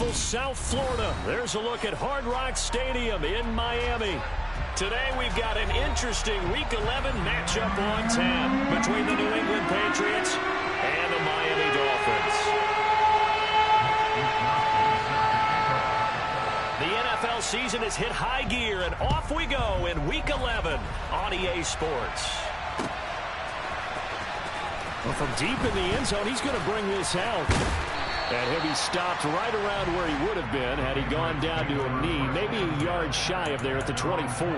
beautiful South Florida. There's a look at Hard Rock Stadium in Miami. Today we've got an interesting Week 11 matchup on tap between the New England Patriots and the Miami Dolphins. The NFL season has hit high gear, and off we go in Week 11 on EA Sports. Well, from deep in the end zone, he's going to bring this out. And he'll be stopped right around where he would have been had he gone down to a knee, maybe a yard shy of there at the 24.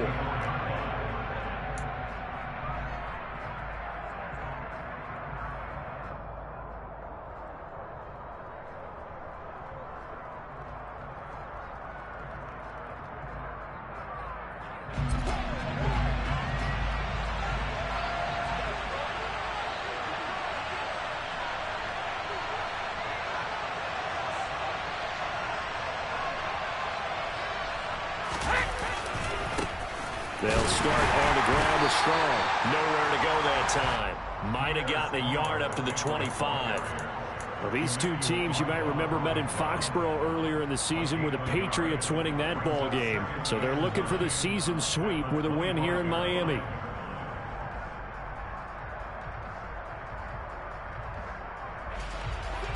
They'll start on the ground with Strong. Nowhere to go that time. Might have gotten a yard up to the 25. Well, these two teams, you might remember, met in Foxborough earlier in the season with the Patriots winning that ball game. So they're looking for the season sweep with a win here in Miami.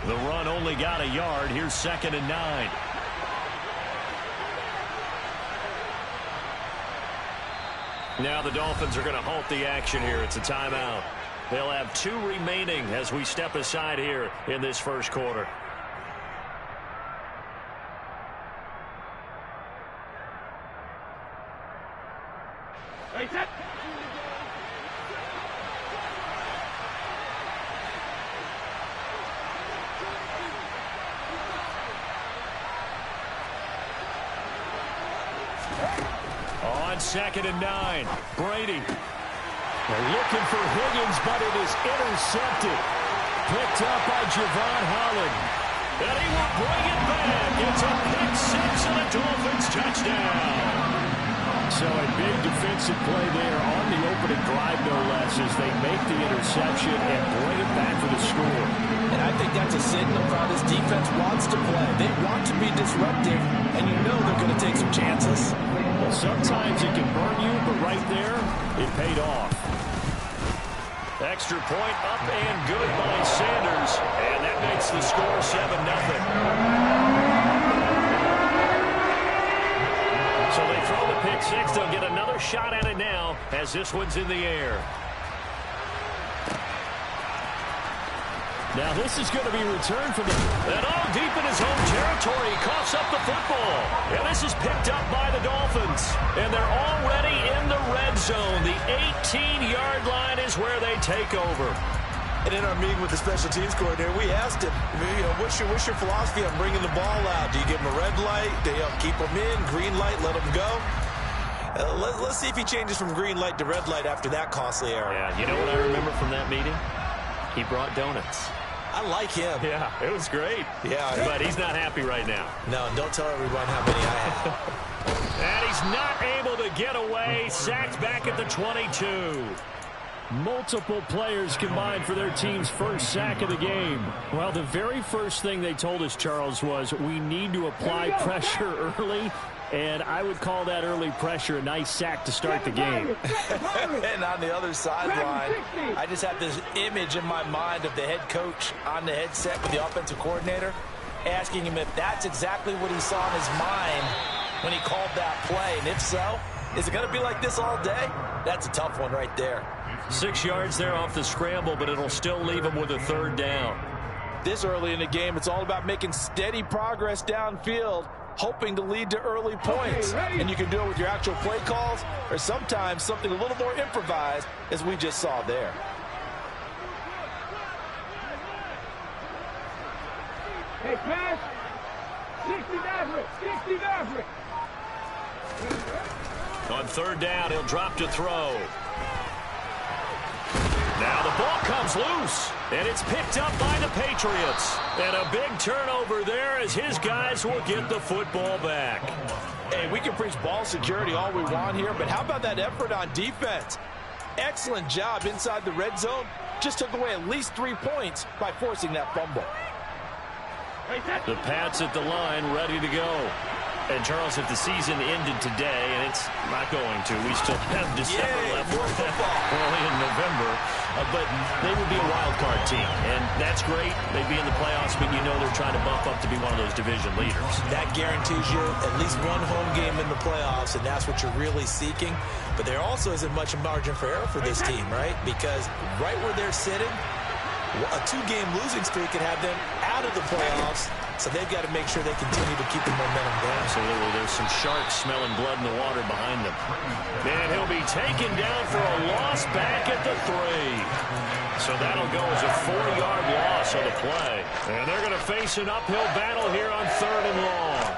The run only got a yard. Here's 2nd and 9. Now the Dolphins are going to halt the action here. It's a timeout. They'll have 2 remaining as we step aside here in this first quarter. On 2nd and 9, Brady. They're looking for Higgins, but it is intercepted. Picked up by Javon Holland. And he will bring it back. It's a pick-6 and a Dolphins touchdown. So a big defensive play there on the opening drive, no less, as they make the interception and bring it back for the score. And I think that's a signal of how this defense wants to play. They want to be disruptive, and you know they're going to take some chances. Well, sometimes it can burn you, but right there, it paid off. Extra point up and good by Sanders, and that makes the score 7-0. So they throw the pick-6. They'll get another shot at it now as this one's in the air. Now this is going to be returned from the... And deep in his home territory, he coughs up the football. And this is picked up by the Dolphins. And they're already in the red zone. The 18-yard line is where they take over. And in our meeting with the special teams coordinator, we asked him, what's your philosophy on bringing the ball out? Do you give him a red light? Do you keep him in? Green light, let him go? Let's see if he changes from green light to red light after that costly error. Yeah, you know what I remember from that meeting? He brought donuts. I like him. Yeah, it was great. Yeah. But he's not happy right now. No, don't tell everyone how many I have. And he's not able to get away. Sacked back at the 22. Multiple players combined for their team's first sack of the game. Well, the very first thing they told us, Charles, was we need to apply pressure early. And I would call that early pressure a nice sack to start the game. And on the other sideline, I just have this image in my mind of the head coach on the headset with the offensive coordinator, asking him if that's exactly what he saw in his mind when he called that play. And if so, is it going to be like this all day? That's a tough one right there. 6 yards there off the scramble, but it'll still leave him with a 3rd down. This early in the game, it's all about making steady progress downfield, hoping to lead to early points. And you can do it with your actual play calls or sometimes something a little more improvised, as we just saw there. Hey, pass. 60 On 3rd down, he'll drop to throw. Now the ball comes loose, and it's picked up by the Patriots. And a big turnover there as his guys will get the football back. Hey, we can preach ball security all we want here, but how about that effort on defense? Excellent job inside the red zone. Just took away at least 3 points by forcing that fumble. The Pats at the line, ready to go. And, Charles, if the season ended today, and it's not going to, we still have December left, early in November, but they would be a wild card team, and that's great. They'd be in the playoffs, but you know they're trying to bump up to be one of those division leaders. That guarantees you at least one home game in the playoffs, and that's what you're really seeking. But there also isn't much margin for error for this team, right? Because right where they're sitting, a 2-game losing streak could have them out of the playoffs. So they've got to make sure they continue to keep the momentum going. Absolutely. There's some sharks smelling blood in the water behind them. And he'll be taken down for a loss back at the 3. So that'll go as a 4-yard loss on the play. And they're going to face an uphill battle here on 3rd and long.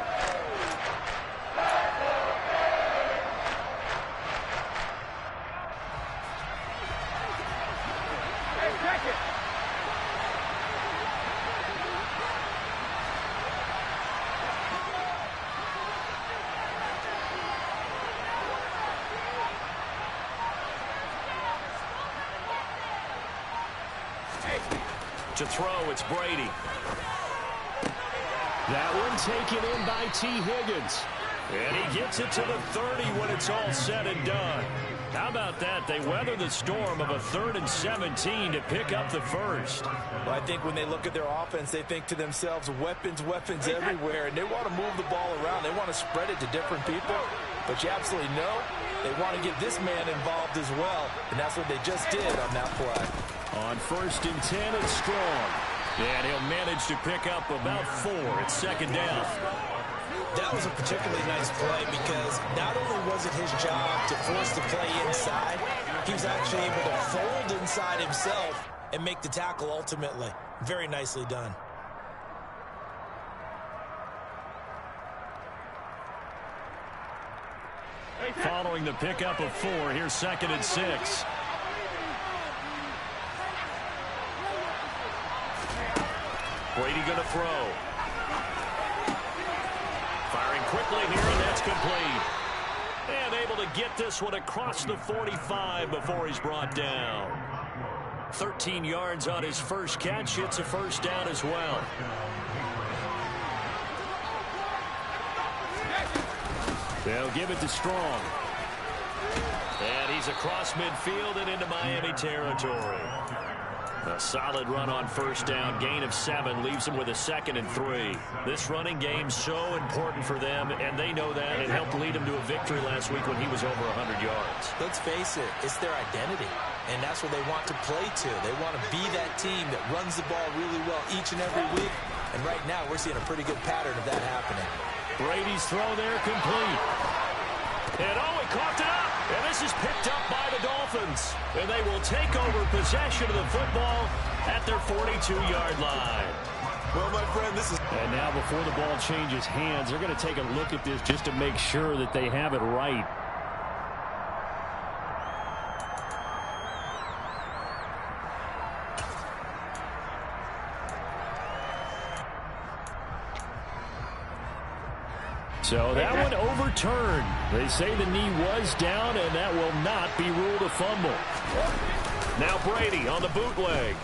To throw, it's Brady. That one taken in by T. Higgins. And he gets it to the 30 when it's all said and done. How about that? They weather the storm of a 3rd and 17 to pick up the first. Well, I think when they look at their offense, they think to themselves, weapons everywhere, and they want to move the ball around. They want to spread it to different people. But you absolutely know they want to get this man involved as well, and that's what they just did on that play. On 1st and 10, it's Strong. And he'll manage to pick up about 4. It's 2nd down. That was a particularly nice play because not only was it his job to force the play inside, he was actually able to fold inside himself and make the tackle ultimately. Very nicely done. Following the pickup of 4, here's 2nd and 6. Brady going to throw. Firing quickly here, and that's complete. And able to get this one across the 45 before he's brought down. 13 yards on his first catch. It's a 1st down as well. They'll give it to Strong. And he's across midfield and into Miami territory. A solid run on 1st down. Gain of 7 leaves them with a 2nd and 3. This running game so important for them, and they know that. It helped lead them to a victory last week when he was over 100 yards. Let's face it, it's their identity, and that's what they want to play to. They want to be that team that runs the ball really well each and every week, and right now we're seeing a pretty good pattern of that happening. Brady's throw there complete. And he coughed it up. And this is picked up by the Dolphins. And they will take over possession of the football at their 42-yard line. Well, my friend, this is... And now before the ball changes hands, they're going to take a look at this just to make sure that they have it right. So that one overturned. They say the knee was down, and that will not be ruled a fumble. Now Brady on the bootleg.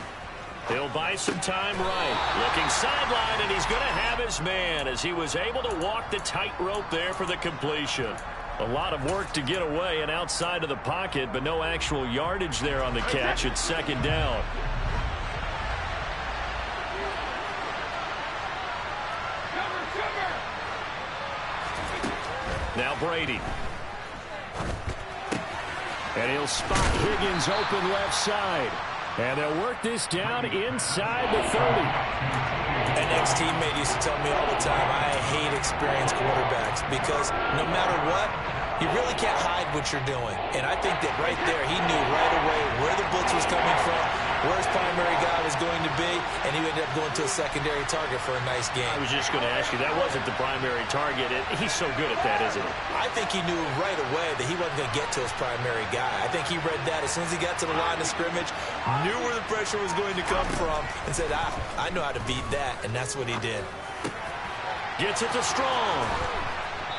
He'll buy some time right. Looking sideline, and he's going to have his man as he was able to walk the tightrope there for the completion. A lot of work to get away and outside of the pocket, but no actual yardage there on the catch. It's 2nd down. Now Brady. And he'll spot Higgins open left side. And they'll work this down inside the 30. An ex-teammate used to tell me all the time, I hate experienced quarterbacks because no matter what, you really can't hide what you're doing. And I think that right there, he knew right away where the blitz was coming from, where his primary guy was going to be, and he ended up going to a secondary target for a nice game. I was just going to ask you, that wasn't the primary target. He's so good at that, isn't he? I think he knew right away that he wasn't going to get to his primary guy. I think he read that as soon as he got to the line of scrimmage, knew where the pressure was going to come from, and said, I know how to beat that, and that's what he did. Gets it to Strong.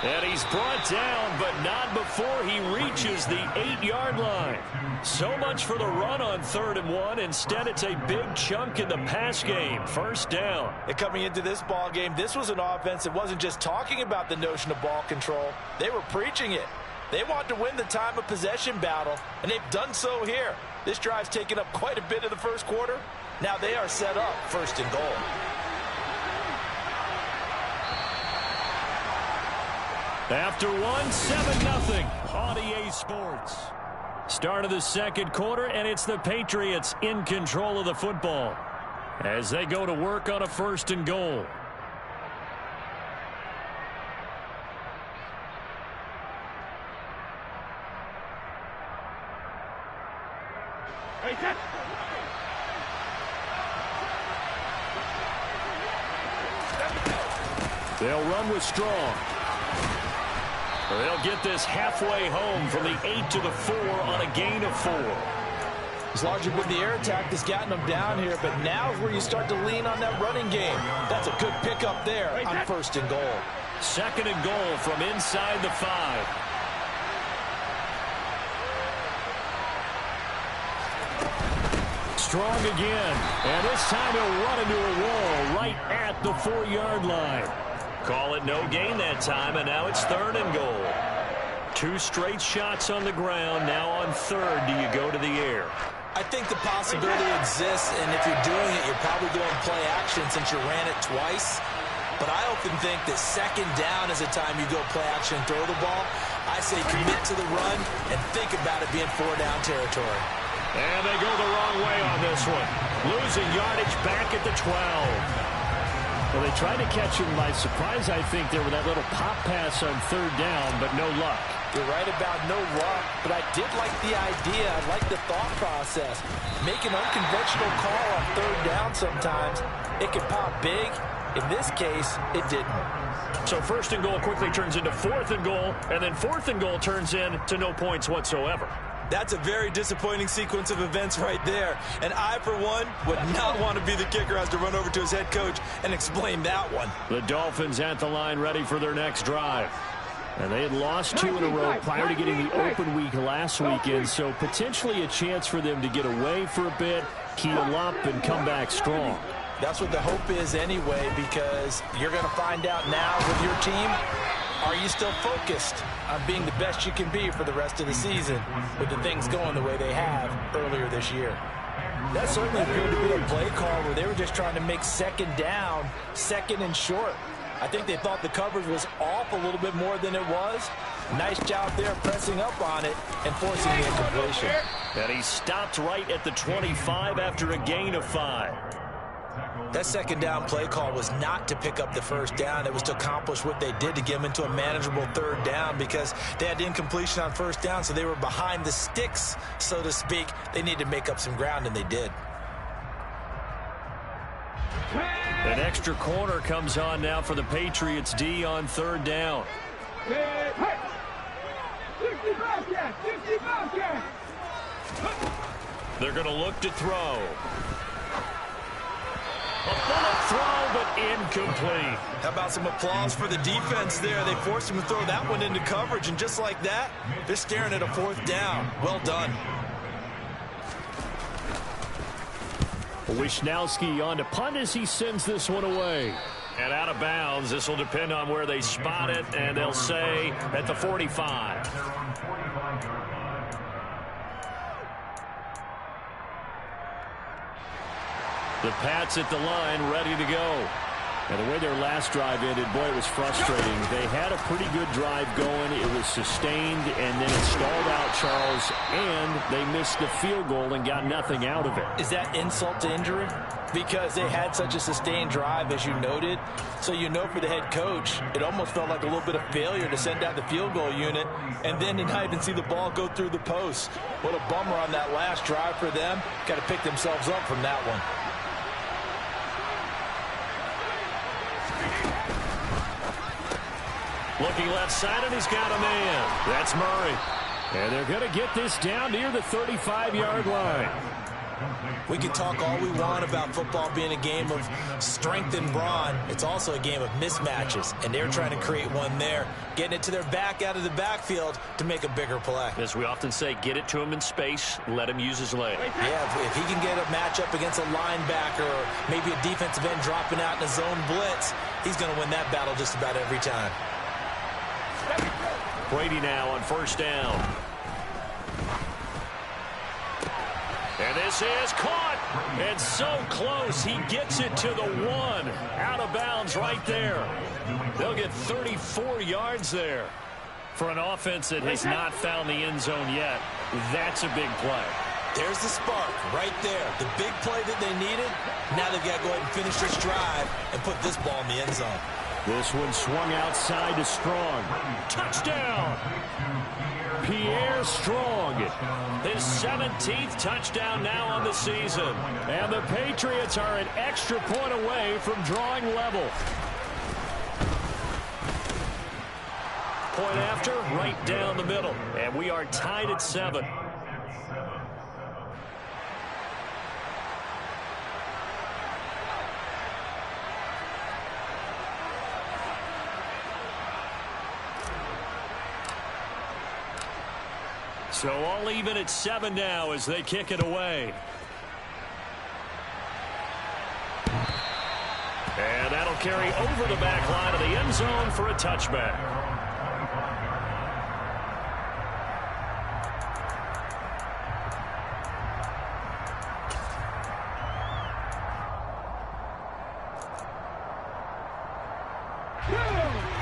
And he's brought down, but not before he reaches the 8-yard line. So much for the run on 3rd and 1. Instead, it's a big chunk in the pass game. 1st down. And coming into this ball game, this was an offense that wasn't just talking about the notion of ball control. They were preaching it. They want to win the time of possession battle, and they've done so here. This drive's taken up quite a bit of the first quarter. Now they are set up 1st and goal. After 7-0 on EA Sports. Start of the 2nd quarter, and it's the Patriots in control of the football as they go to work on a 1st and goal. They'll run with Strong. They'll get this halfway home from the 8 to the 4 on a gain of 4. It's largely been the air attack that's gotten them down here, but now is where you start to lean on that running game. That's a good pickup there on 1st and goal. 2nd and goal from inside the 5. Strong again, and this time he'll run into a wall right at the 4-yard line. Call it no gain that time, and now it's 3rd and goal. 2 straight shots on the ground. Now on 3rd, do you go to the air? I think the possibility exists, and if you're doing it, you're probably going play action since you ran it twice. But I often think that 2nd down is a time you go play action and throw the ball. I say commit to the run and think about it being 4-down territory. And they go the wrong way on this one. Losing yardage back at the 12. Well, they tried to catch him by surprise, I think, there with that little pop pass on 3rd down, but no luck. You're right about no luck, but I did like the idea. I like the thought process. Make an unconventional call on 3rd down sometimes. It can pop big. In this case, it didn't. So 1st and goal quickly turns into 4th and goal, and then 4th and goal turns into no points whatsoever. That's a very disappointing sequence of events right there. And I, for one, would not want to be the kicker who has to run over to his head coach and explain that one. The Dolphins at the line ready for their next drive. And they had lost 2 in a row prior to getting the open week last weekend, so potentially a chance for them to get away for a bit, keel up, and come back strong. That's what the hope is anyway, because you're going to find out now with your team, are you still focused on being the best you can be for the rest of the season with the things going the way they have earlier this year? That certainly appeared to be a play call where they were just trying to make 2nd down, 2nd and short. I think they thought the coverage was off a little bit more than it was. Nice job there pressing up on it and forcing the incompletion. And he stopped right at the 25 after a gain of 5. That 2nd down play call was not to pick up the 1st down. It was to accomplish what they did to get them into a manageable 3rd down because they had incompletion on 1st down, so they were behind the sticks, so to speak. They needed to make up some ground, and they did. An extra corner comes on now for the Patriots D on 3rd down. They're going to look to throw. A bullet throw, but incomplete. How about some applause for the defense there? They forced him to throw that one into coverage, and just like that, they're staring at a 4th down. Well done. Wisnowski on to punt as he sends this one away. And out of bounds. This will depend on where they spot it, and they'll say at the 45. The Pats at the line, ready to go. And the way their last drive ended, boy, it was frustrating. They had a pretty good drive going. It was sustained, and then it stalled out, Charles, and they missed the field goal and got nothing out of it. Is that insult to injury? Because they had such a sustained drive, as you noted. So you know for the head coach, it almost felt like a little bit of failure to send out the field goal unit, and then to not even see the ball go through the post. What a bummer on that last drive for them. Got to pick themselves up from that one. Looking left side, and he's got a man. That's Murray. And they're going to get this down near the 35-yard line. We can talk all we want about football being a game of strength and brawn. It's also a game of mismatches, and they're trying to create one there, getting it to their back out of the backfield to make a bigger play. As we often say, get it to him in space, let him use his leg. Yeah, if he can get a matchup against a linebacker or maybe a defensive end dropping out in a zone blitz, he's going to win that battle just about every time. Brady now on first down. And this is caught. And so close. He gets it to the 1. Out of bounds right there. They'll get 34 yards there. For an offense that has not found the end zone yet, that's a big play. There's the spark right there. The big play that they needed. Now they've got to go ahead and finish this drive and put this ball in the end zone. This one swung outside to Strong. Touchdown! Pierre Strong. His 17th touchdown now on the season. And the Patriots are an extra point away from drawing level. Point after, right down the middle. And we are tied at 7. So all even at 7 now as they kick it away. And that'll carry over the back line of the end zone for a touchback.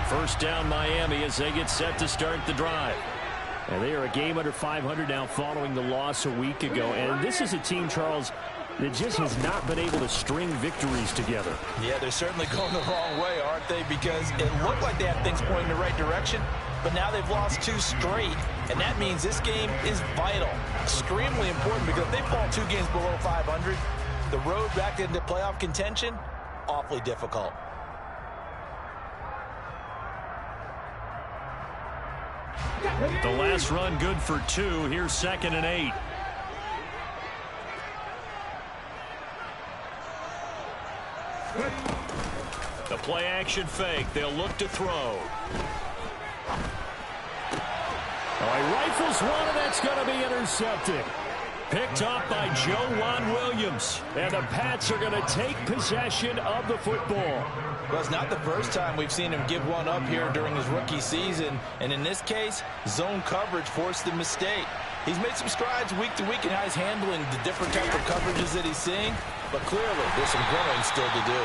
First down Miami as they get set to start the drive. And they are a game under 500 now following the loss a week ago. And this is a team, Charles, that just has not been able to string victories together. Yeah, they're certainly going the wrong way, aren't they? Because it looked like they had things pointing in the right direction, but now they've lost 2 straight. And that means this game is vital, extremely important, because if they fall 2 games below 500, the road back into playoff contention, awfully difficult. The last run good for 2. Here's 2nd and 8. The play action fake. They'll look to throw. Oh, he rifles one, and that's going to be intercepted. Picked up by Joe Williams. And the Pats are going to take possession of the football. Well, it's not the first time we've seen him give one up here during his rookie season. And in this case, zone coverage forced the mistake. He's made some strides week to week in how he's handling the different type of coverages that he's seeing. But clearly, there's some growing still to do.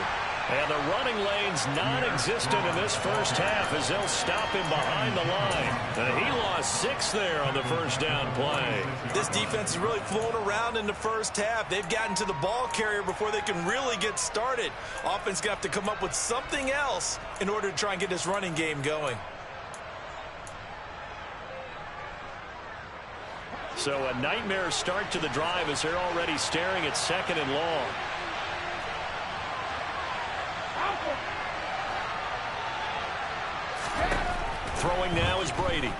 And the running lane's non-existent in this first half as they'll stop him behind the line. And he lost 6 there on the first down play. This defense is really flown around in the first half. They've gotten to the ball carrier before they can really get started. Offense going to have to come up with something else in order to try and get this running game going. So a nightmare start to the drive as they're already staring at 2nd and long. Throwing now is Brady.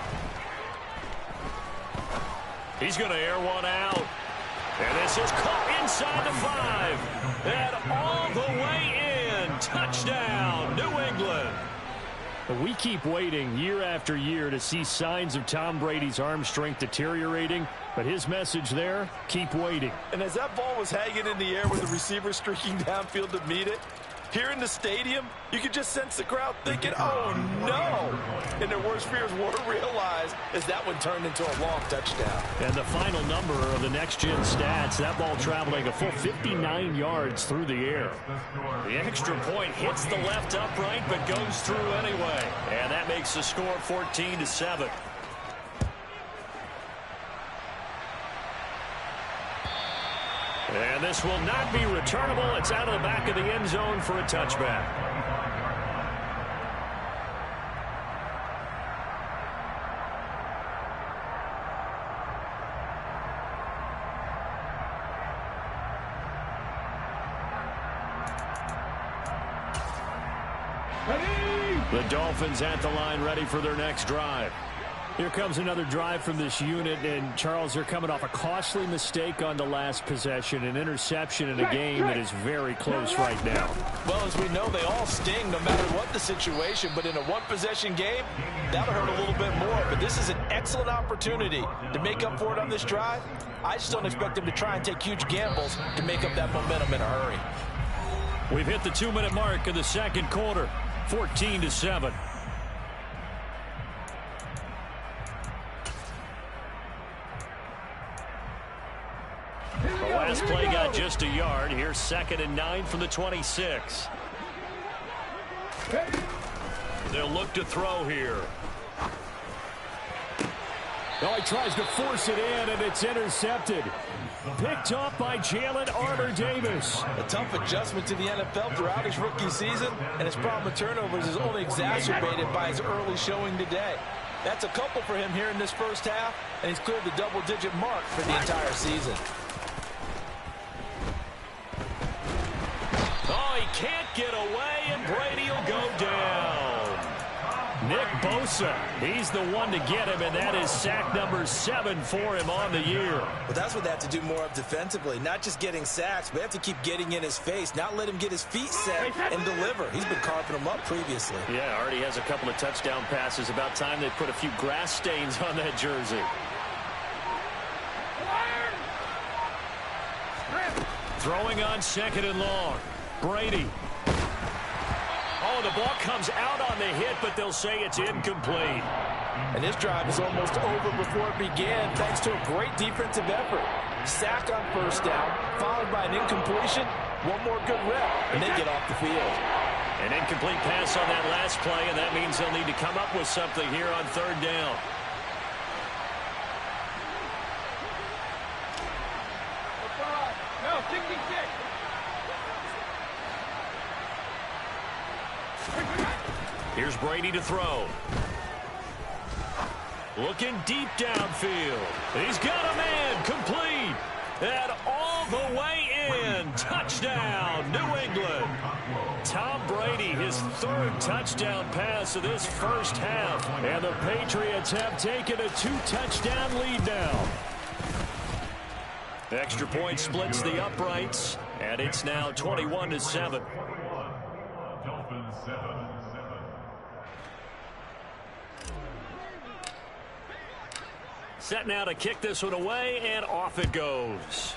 He's going to air one out. And this is caught inside the 5. And all the way in. Touchdown, New England. But we keep waiting year after year to see signs of Tom Brady's arm strength deteriorating. But his message there, keep waiting. And as that ball was hanging in the air with the receiver streaking downfield to meet it, here in the stadium, you could just sense the crowd thinking, oh, no. And their worst fears were realized as that one turned into a long touchdown. And the final number of the next-gen stats, that ball traveling a full 59 yards through the air. The extra point hits the left upright but goes through anyway. And that makes the score 14-7. And this will not be returnable. It's out of the back of the end zone for a touchback. The Dolphins at the line ready for their next drive. Here comes another drive from this unit, and Charles, they're coming off a costly mistake on the last possession, an interception in a game that is very close right now. Well, as we know, they all sting no matter what the situation, but in a one-possession game, that'll hurt a little bit more. But this is an excellent opportunity to make up for it on this drive. I just don't expect them to try and take huge gambles to make up that momentum in a hurry. We've hit the 2-minute mark of the second quarter, 14-7. The last play got just a yard. Here's 2nd and 9 from the 26. They'll look to throw here. Oh, he tries to force it in, and it's intercepted. Picked off by Jalen Armour-Davis. A tough adjustment to the NFL throughout his rookie season, and his problem with turnovers is only exacerbated by his early showing today. That's a couple for him here in this first half, and he's cleared the double-digit mark for the entire season. Oh, he can't get away, and Brady will go down. Nick Bosa, he's the one to get him, and that is sack number 7 for him on the year. Well, that's what they have to do more of defensively, not just getting sacks, but they have to keep getting in his face, not let him get his feet set and deliver. He's been carving them up previously. Yeah, already has a couple of touchdown passes. About time they put a few grass stains on that jersey. Throwing on 2nd and long. Brady. Oh, the ball comes out on the hit, but they'll say it's incomplete. And this drive is almost over before it began, thanks to a great defensive effort. Sack on first down, followed by an incompletion, one more good rep, and they get off the field. An incomplete pass on that last play, and that means they'll need to come up with something here on 3rd down. No, 66. Here's Brady to throw. Looking deep downfield. He's got a man complete. And all the way in. Touchdown, New England. Tom Brady, his 3rd touchdown pass of this first half. And the Patriots have taken a 2-touchdown lead now. Extra point splits the uprights. And it's now 21-7. Dolphins 7. Set now to kick this one away, and off it goes.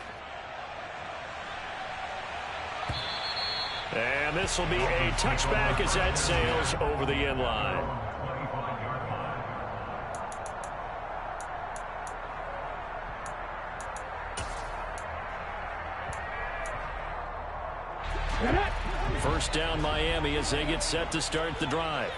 And this will be a touchback as that sails over the end line. First down Miami as they get set to start the drive.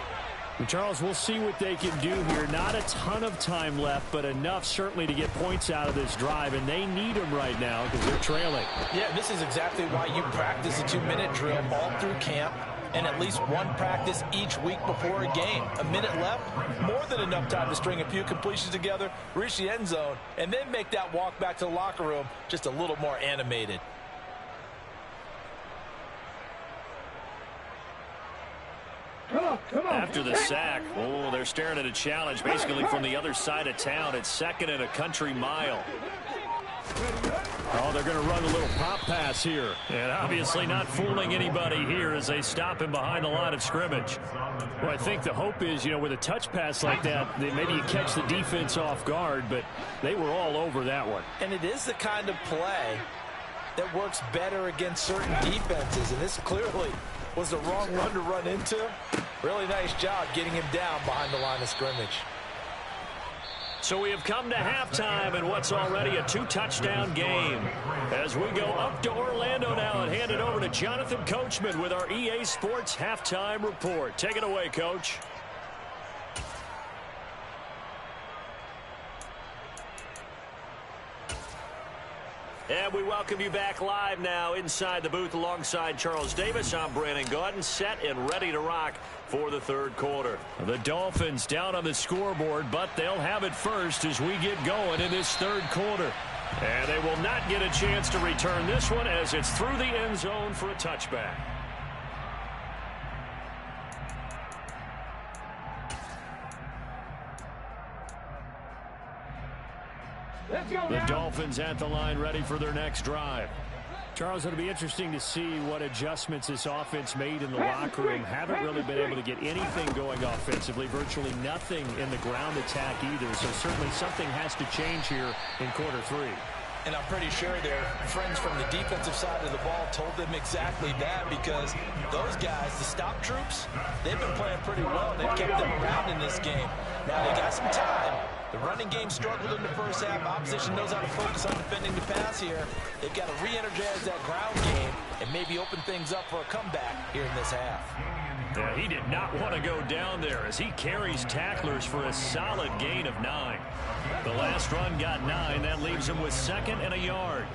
Charles, we'll see what they can do here. Not a ton of time left, but enough certainly to get points out of this drive, and they need them right now because they're trailing. Yeah, this is exactly why you practice a 2-minute drill all through camp and at least one practice each week before a game. A minute left, more than enough time to string a few completions together, reach the end zone, and then make that walk back to the locker room just a little more animated. After the sack, oh, they're staring at a challenge basically from the other side of town. It's 2nd and a country mile. Oh, they're going to run a little pop pass here. And obviously not fooling anybody here as they stop him behind the line of scrimmage. Well, I think the hope is, with a touch pass like that, maybe you catch the defense off guard, but they were all over that one. And it is the kind of play that works better against certain defenses, and this clearly was the wrong run to run into. Really nice job getting him down behind the line of scrimmage. So we have come to halftime in what's already a 2-touchdown game. As we go up to Orlando now and hand it over to Jonathan Coachman with our EA Sports Halftime Report. Take it away, Coach. And we welcome you back live now inside the booth alongside Charles Davis. I'm Brandon Gaudin, set and ready to rock for the 3rd quarter. The Dolphins down on the scoreboard, but they'll have it first as we get going in this 3rd quarter. And they will not get a chance to return this one as it's through the end zone for a touchback. The Dolphins at the line ready for their next drive. Charles, it'll be interesting to see what adjustments this offense made in the locker room. Haven't really been able to get anything going offensively, virtually nothing in the ground attack either. So certainly something has to change here in quarter three. And I'm pretty sure their friends from the defensive side of the ball told them exactly that, because those guys, the stop troops, they've been playing pretty well. They've kept them around in this game. Now they got some time. The running game struggled in the first half. Opposition knows how to focus on defending the pass here. They've got to re-energize that ground game and maybe open things up for a comeback here in this half. Yeah, he did not want to go down there as he carries tacklers for a solid gain of 9. The last run got 9. That leaves him with 2nd and a yard.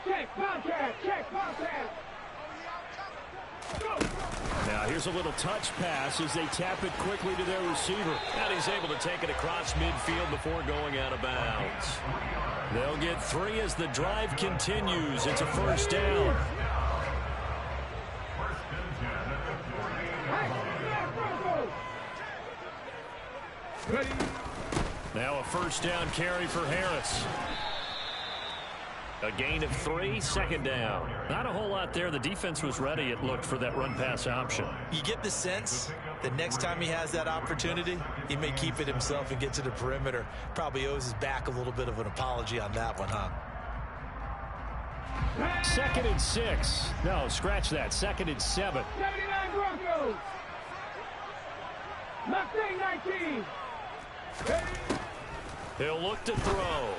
Check contact. Check contact. Now here's a little touch pass as they tap it quickly to their receiver. And he's able to take it across midfield before going out of bounds. They'll get 3 as the drive continues. It's a first down. Now a first down carry for Harris. A gain of 3, 2nd down. Not a whole lot there. The defense was ready, it looked, for that run-pass option. You get the sense that next time he has that opportunity, he may keep it himself and get to the perimeter. Probably owes his back a little bit of an apology on that one, huh? 2nd and 6. No, scratch that. 2nd and 7. 79 Broncos. Mustang 19. He'll look to throw.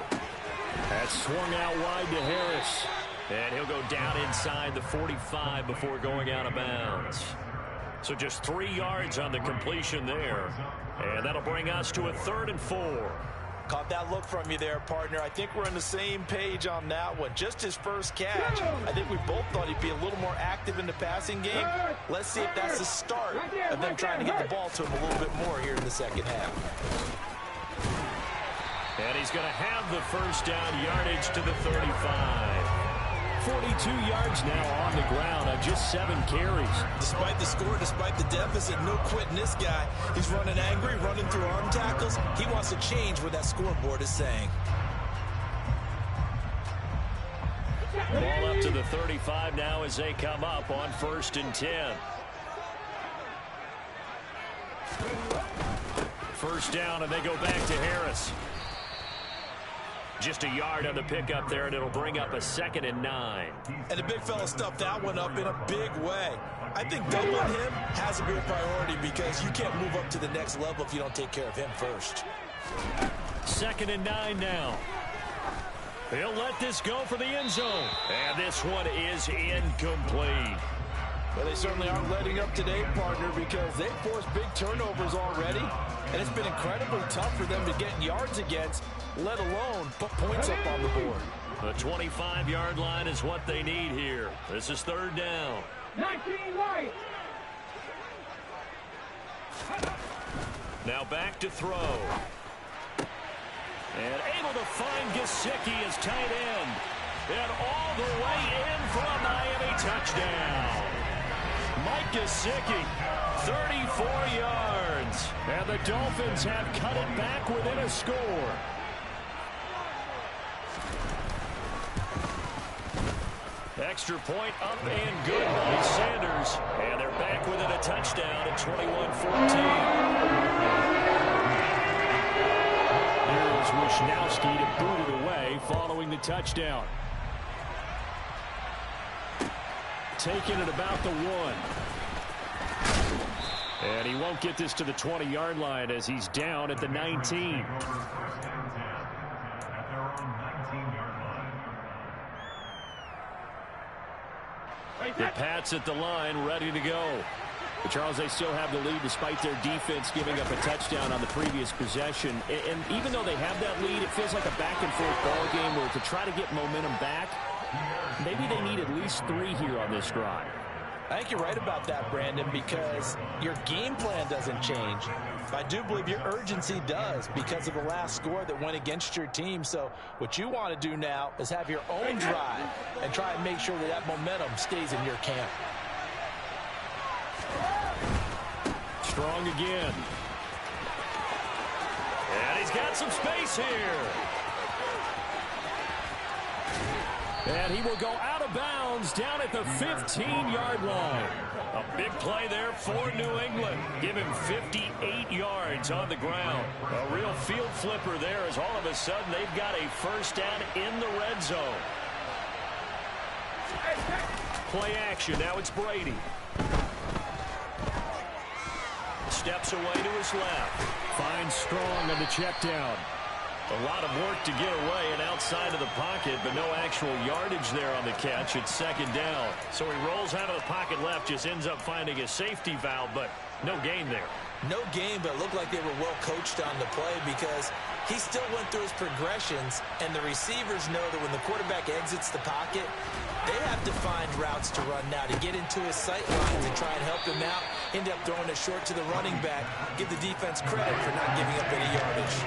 That's swung out wide to Harris. And he'll go down inside the 45 before going out of bounds. So just 3 yards on the completion there. And that'll bring us to a 3rd and 4. Caught that look from you there, partner. I think we're on the same page on that one. Just his first catch. I think we both thought he'd be a little more active in the passing game. Let's see if that's the start of them trying to get the ball to him a little bit more here in the second half. And he's going to have the first down, yardage to the 35. 42 yards now on the ground on just 7 carries. Despite the score, despite the deficit, no quitting this guy. He's running angry, running through arm tackles. He wants to change what that scoreboard is saying. Ball up to the 35 now as they come up on 1st and 10. First down, and they go back to Harris. Just a yard on the pickup there, and it'll bring up a 2nd and 9. And the big fella stuffed that one up in a big way. I think doubling him has to be a priority, because you can't move up to the next level if you don't take care of him first. 2nd and 9 now. He'll let this go for the end zone. And this one is incomplete. Well, they certainly aren't letting up today, partner, because they've forced big turnovers already. And it's been incredibly tough for them to get yards against, let alone put points up on the board. The 25-yard line is what they need here. This is 3rd down. 19 right. Now back to throw. And able to find Gesicki as tight end. And all the way in for a Miami touchdown. Mike Gesicki, 34 yards. And the Dolphins have cut it back within a score. Extra point up and good by Sanders. And they're back within a touchdown at 21-14. Here's Wisnowski to boot it away following the touchdown. Taking it about the 1. And he won't get this to the 20-yard line as he's down at the 19. The Pats at the line, ready to go. But Charles, they still have the lead despite their defense giving up a touchdown on the previous possession. And even though they have that lead, it feels like a back-and-forth ball game where to try to get momentum back, maybe they need at least 3 here on this drive. I think you're right about that, Brandon, because your game plan doesn't change. I do believe your urgency does because of the last score that went against your team. So what you want to do now is have your own drive and try and make sure that that momentum stays in your camp. Strong again. And he's got some space here. And he will go out of bounds down at the 15-yard line. A big play there for New England. Give him 58 yards on the ground. A real field flipper there as all of a sudden they've got a first down in the red zone. Play action. Now it's Brady. Steps away to his left. Finds Strong on the check down. A lot of work to get away and outside of the pocket, but no actual yardage there on the catch. It's second down. So he rolls out of the pocket left, just ends up finding a safety valve, but no gain there. No gain, but it looked like they were well coached on the play because he still went through his progressions, and the receivers know that when the quarterback exits the pocket, they have to find routes to run now to get into his sight lines and try and help him out. End up throwing it short to the running back. Give the defense credit for not giving up any yardage.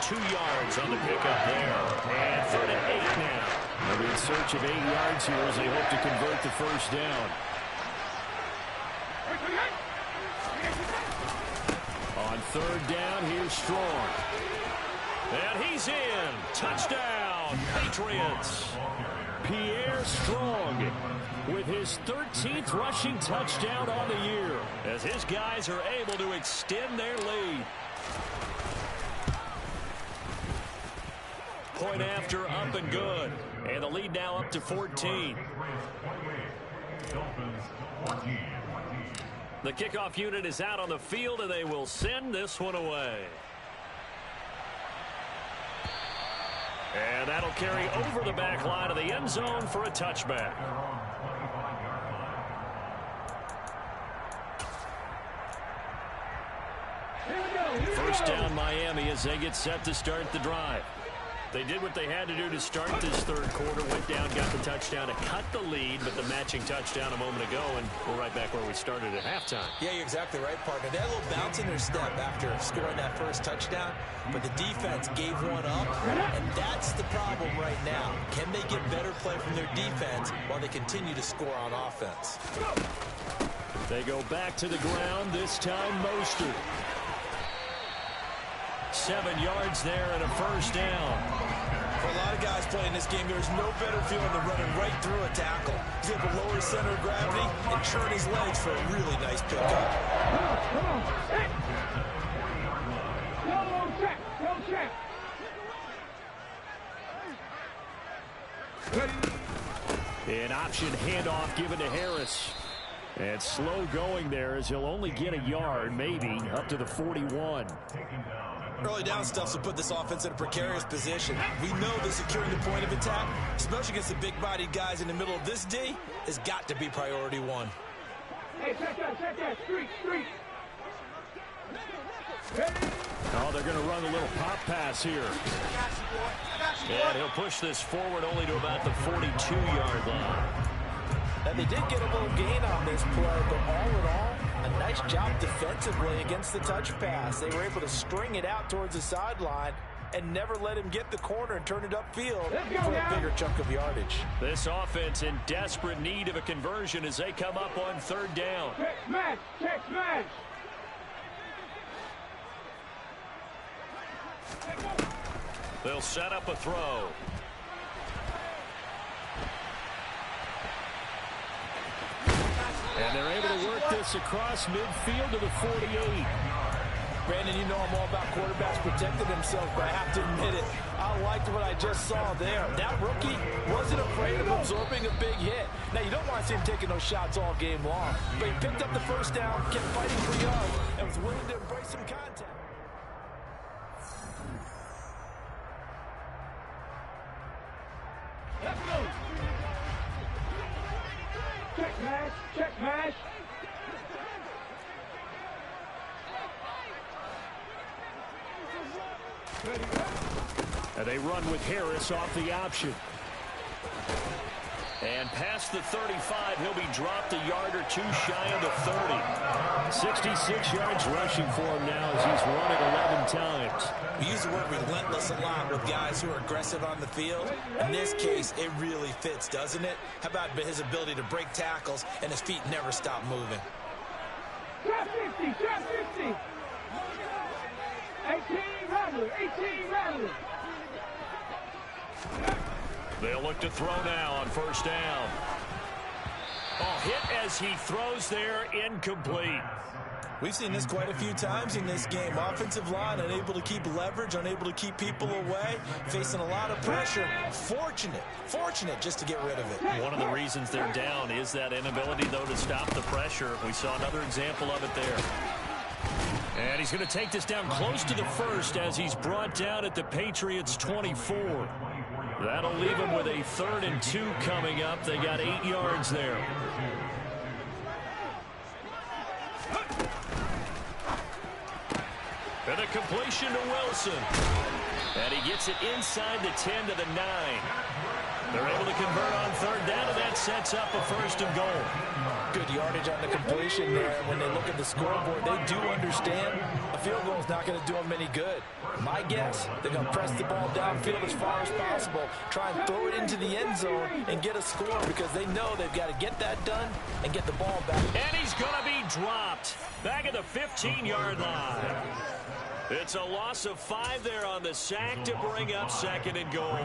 2 yards on the pickup there. And 3rd and 8 now. They'll be in search of 8 yards here as they hope to convert the first down. On 3rd down, here's Strong. And he's in. Touchdown, Patriots. Pierre Strong with his 13th rushing touchdown on the year as his guys are able to extend their lead. Point after, up and good. And the lead now up to 14. The kickoff unit is out on the field, and they will send this one away. And that'll carry over the back line of the end zone for a touchback. First down Miami as they get set to start the drive. They did what they had to do to start this third quarter, went down, got the touchdown to cut the lead, but the matching touchdown a moment ago, and we're right back where we started at halftime. Yeah, you're exactly right, partner. They had a little bounce in their step after scoring that first touchdown, but the defense gave one up, and that's the problem right now. Can they get better play from their defense while they continue to score on offense? They go back to the ground, this time Mostert. 7 yards there and a first down. For a lot of guys playing this game, there's no better feeling than running right through a tackle. He's able to lower his center of gravity and churn his legs for a really nice pickup. An option handoff given to Harris. And slow going there as he'll only get a yard, maybe, up to the 41. Early down stuff will put this offense in a precarious position. We know that securing the point of attack, especially against the big-bodied guys in the middle of this D, has got to be priority one. Hey, check that, street. Oh, they're going to run a little pop pass here. And he'll push this forward only to about the 42-yard line. And they did get a little gain on this play, but all in all, a nice job defensively against the touch pass. They were able to string it out towards the sideline and never let him get the corner and turn it upfield for a bigger chunk of yardage. This offense in desperate need of a conversion as they come up on 3rd down. Check smash. They'll set up a throw. And they're able to work this across midfield to the 48. Brandon, you know I'm all about quarterbacks protecting themselves, but I have to admit it. I liked what I just saw there. That rookie wasn't afraid of absorbing a big hit. Now, you don't want to see him taking those shots all game long, but he picked up the first down, kept fighting for yards, and was willing to embrace some contact. Let's go. Check smash. And they run with Harris off the option. And past the 35, he'll be dropped a yard or two shy of the 30. 66 yards rushing for him now as he's run it 11 times. We use the word relentless a lot with guys who are aggressive on the field. In this case, it really fits, doesn't it? How about his ability to break tackles and his feet never stop moving? Drop 50. 18 rush. 18 rattling. They'll look to throw now on first down. Oh, hit as he throws there, incomplete. We've seen this quite a few times in this game. Offensive line unable to keep leverage, unable to keep people away, facing a lot of pressure. Fortunate just to get rid of it. One of the reasons they're down is that inability, though, to stop the pressure. We saw another example of it there. And he's going to take this down close to the first as he's brought down at the Patriots' 24. That'll leave him with a 3rd and 2 coming up. They got 8 yards there. And a completion to Wilson. And he gets it inside the 10 to the 9. They're able to convert on 3rd down, and that sets up a 1st and goal. Good yardage on the completion there. When they look at the scoreboard, they do understand a field goal is not going to do them any good. My guess, they're going to press the ball downfield as far as possible, try and throw it into the end zone and get a score because they know they've got to get that done and get the ball back. And he's going to be dropped back at the 15-yard line. It's a loss of 5 there on the sack to bring up 2nd and goal.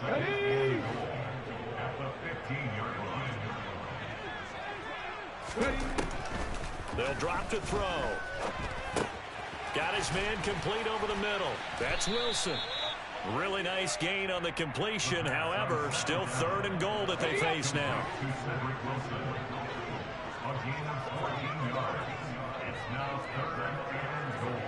Ready? They'll drop to throw. Got his man complete over the middle. That's Wilson. Really nice gain on the completion. However, still 3rd and goal that they face now. A gain of 14 yards. It's now 3rd and goal.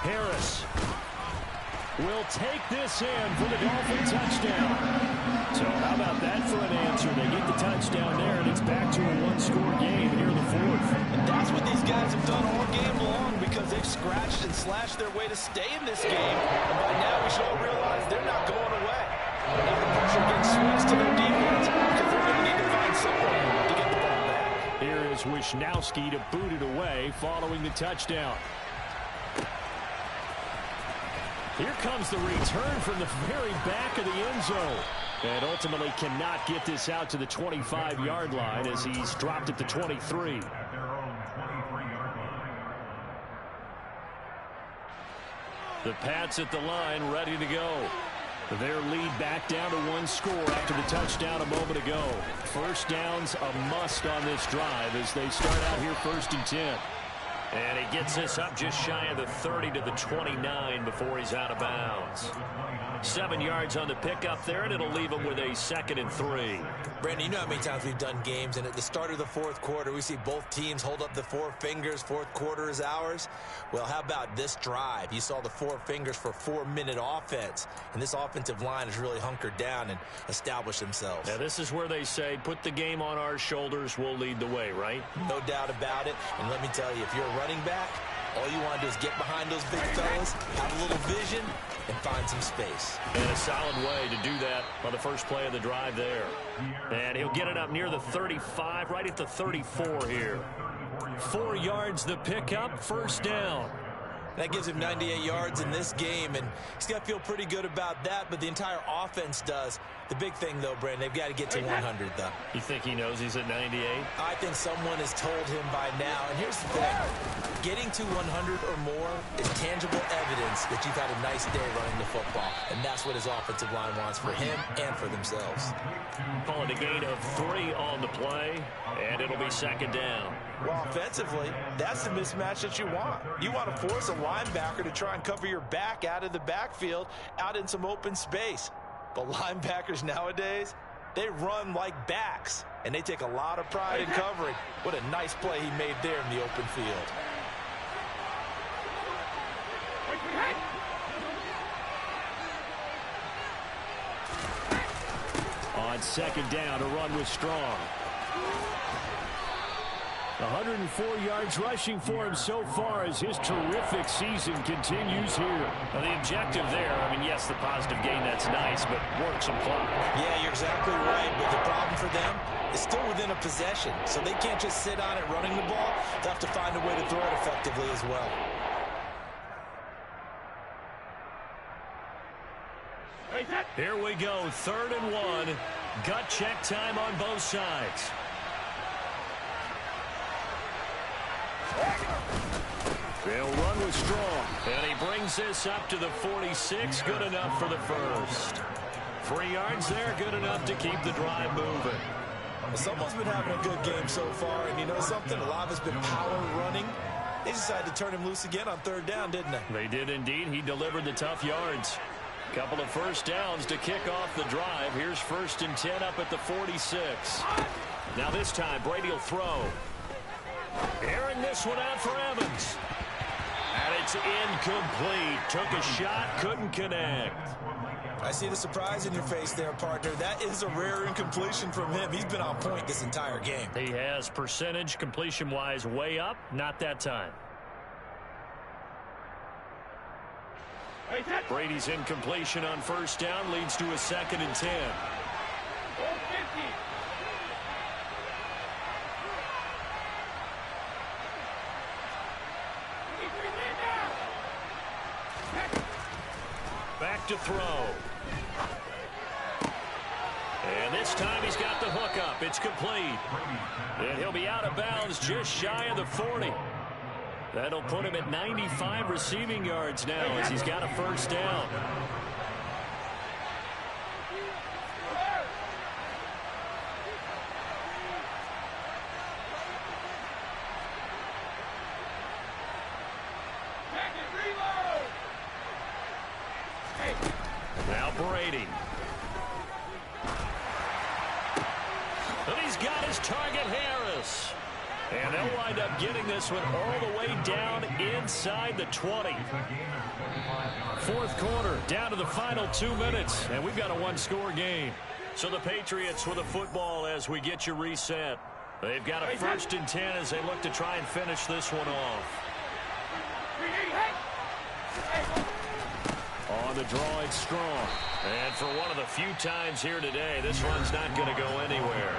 Harris will take this in for the Dolphin touchdown. So how about that for an answer? They get the touchdown there, and it's back to a 1-score game here in the 4th. And that's what these guys have done all game long because they've scratched and slashed their way to stay in this game. And by now we should all realize they're not going away. Now the pressure again swings to their defense because they're going to need to find someone to get the ball back. Here is Wisnowski to boot it away following the touchdown. Here comes the return from the very back of the end zone. And ultimately cannot get this out to the 25-yard line as he's dropped at the 23. At their own 23-yard line. The Pats at the line ready to go. Their lead back down to 1 score after the touchdown a moment ago. First down's a must on this drive as they start out here 1st and 10. And he gets this up just shy of the 30 to the 29 before he's out of bounds. 7 yards on the pickup there, and it'll leave him with a 2nd and 3. Brandon, you know how many times we've done games, and at the start of the 4th quarter, we see both teams hold up the 4 fingers, 4th quarter is ours. Well, how about this drive? You saw the 4 fingers for 4-minute offense, and this offensive line has really hunkered down and established themselves. Now, this is where they say, put the game on our shoulders, we'll lead the way, right? No doubt about it, and let me tell you, if you're a running back, all you want to do is get behind those big fellas, have a little vision, and find some space. And a solid way to do that on the first play of the drive there. And he'll get it up near the 35, right at the 34 here. 4 yards the pickup, 1st down. That gives him 98 yards in this game, and he's got to feel pretty good about that, but the entire offense does. The big thing, though, Brandon, they've got to get to 100, though. You think he knows he's at 98? I think someone has told him by now. And here's the thing. Getting to 100 or more is tangible evidence that you've had a nice day running the football. And that's what his offensive line wants for him and for themselves. Call it a gain of 3 on the play, and it'll be 2nd down. Well, offensively, that's the mismatch that you want. You want to force a linebacker to try and cover your back out of the backfield, out in some open space. But linebackers nowadays, they run like backs, and they take a lot of pride in covering. What a nice play he made there in the open field. On 2nd down, a run with Strong. 104 yards rushing for him so far as his terrific season continues here. Now, the objective there, I mean, yes, the positive gain, that's nice, but work some clock. Yeah, you're exactly right, but the problem for them is still within a possession, so they can't just sit on it running the ball. They'll have to find a way to throw it effectively as well. Here we go, 3rd and 1. Gut check time on both sides. They'll run with Strong. And he brings this up to the 46. Good enough for the first. 3 yards there. Good enough to keep the drive moving. Well, someone's been having a good game so far. And you know something? A lot of it's been power running. They decided to turn him loose again on 3rd down, didn't they? They did indeed. He delivered the tough yards. Couple of first downs to kick off the drive. Here's 1st and 10 up at the 46. Now this time, Brady will throw. Airing this one out for Evans. And it's incomplete. Took a shot, couldn't connect. I see the surprise in your face there, partner. That is a rare incompletion from him. He's been on point this entire game. He has percentage completion-wise way up. Not that time. Brady's incompletion on 1st down leads to a 2nd and 10. Back to throw. And this time he's got the hook up. It's complete. And he'll be out of bounds just shy of the 40. That'll put him at 95 receiving yards now as he's got a 1st down. Now Brady. And he's got his target, Harris. And they'll wind up getting this one all the way down inside the 20. 4th quarter, down to the final 2 minutes. And we've got a 1-score game. So the Patriots with a football as we get you reset. They've got a 1st and 10 as they look to try and finish this one off. On the draw, it's Strong. And for one of the few times here today, this run's not going to go anywhere.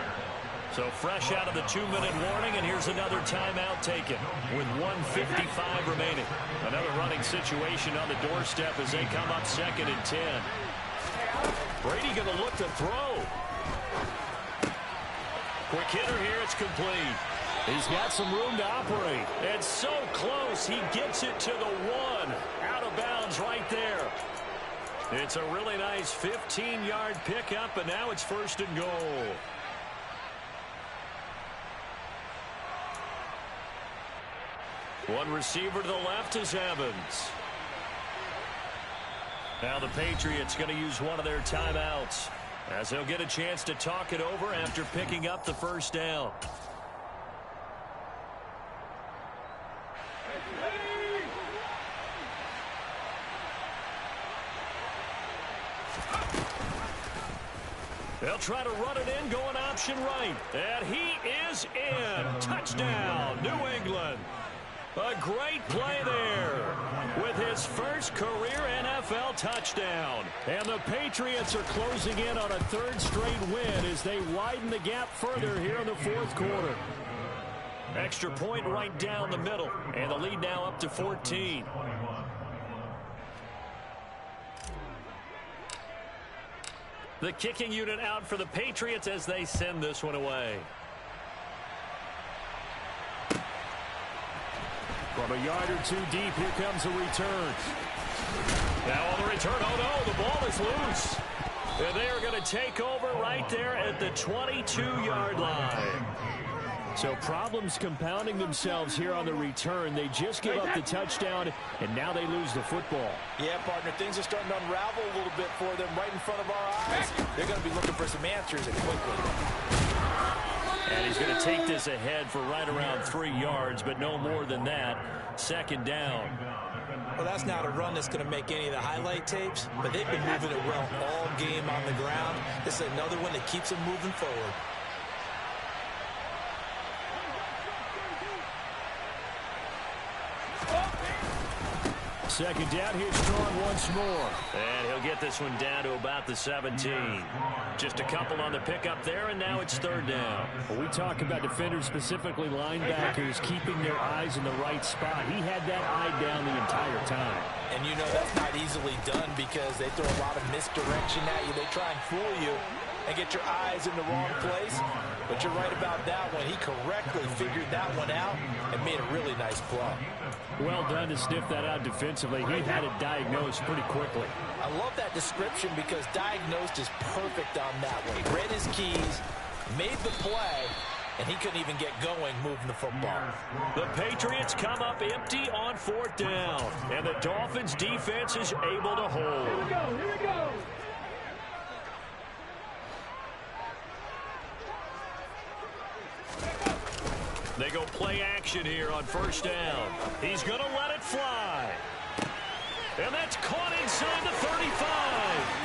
So fresh out of the 2-minute warning, and here's another timeout taken with 1:55 remaining. Another running situation on the doorstep as they come up 2nd and 10. Brady going to look to throw. Quick hitter here, it's complete. He's got some room to operate. And so close, he gets it to the 1. Out of bounds right there. It's a really nice 15-yard pickup, and now it's 1st and goal. One receiver to the left is Evans. Now the Patriots going to use one of their timeouts as they'll get a chance to talk it over after picking up the 1st down. They'll try to run it in, going option right. And he is in. Touchdown, New England. A great play there with his first career NFL touchdown. And the Patriots are closing in on a 3rd straight win as they widen the gap further here in the 4th quarter. Extra point right down the middle. And the lead now up to 14. The kicking unit out for the Patriots as they send this one away. From a yard or 2 deep, here comes a return. Now on the return, oh no, the ball is loose. And they are going to take over right there at the 22-yard line. So problems compounding themselves here on the return. They just give up the touchdown, and now they lose the football. Yeah, partner, things are starting to unravel a little bit for them right in front of our eyes. They're going to be looking for some answers and quickly. And he's going to take this ahead for right around 3 yards, but no more than that. 2nd down. Well, that's not a run that's going to make any of the highlight tapes, but they've been moving it well all game on the ground. This is another one that keeps them moving forward. Second down, here's Strong once more. And he'll get this one down to about the 17. Just a couple on the pickup there, and now it's 3rd down. When we talk about defenders, specifically linebackers, keeping their eyes in the right spot, he had that eye down the entire time. And you know that's not easily done because they throw a lot of misdirection at you. They try and fool you. and get your eyes in the wrong place. But you're right about that one. He correctly figured that one out and made a really nice play. Well done to sniff that out defensively. He had it diagnosed pretty quickly. I love that description because diagnosed is perfect on that one. He read his keys, made the play, and he couldn't even get going moving the football. The Patriots come up empty on 4th down, and the Dolphins defense is able to hold. Here we go, here we go. They go play action here on 1st down. He's going to let it fly. And that's caught inside the 35.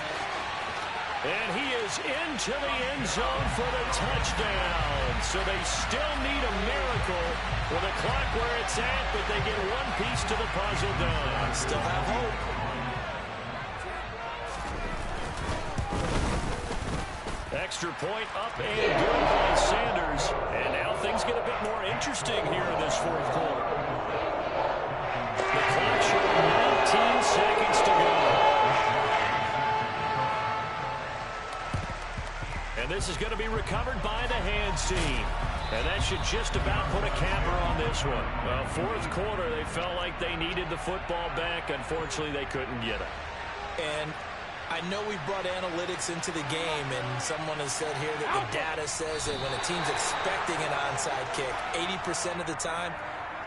And he is into the end zone for the touchdown. So they still need a miracle with the clock where it's at, but they get one piece to the puzzle done. Still have hope. Extra point up and good by Sanders. And now things get a bit more interesting here in this 4th quarter. The clock showing 19 seconds to go. And this is going to be recovered by the hands team. And that should just about put a capper on this one. Well, 4th quarter, they felt like they needed the football back. Unfortunately, they couldn't get it. And I know we brought analytics into the game, and someone has said here that the data says that when a team's expecting an onside kick, 80% of the time,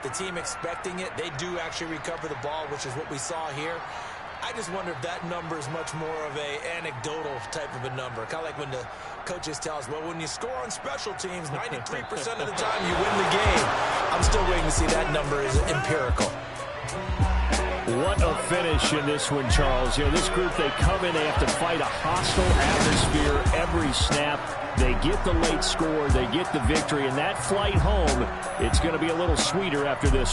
the team expecting it, they do actually recover the ball, which is what we saw here. I just wonder if that number is much more of a anecdotal type of a number. Kind of like when the coaches tell us, well, when you score on special teams, 93% of the time you win the game. I'm still waiting to see that number is empirical. What a finish in this one, Charles. You know, this group, they come in, they have to fight a hostile atmosphere every snap. They get the late score, they get the victory, and that flight home, it's going to be a little sweeter after this.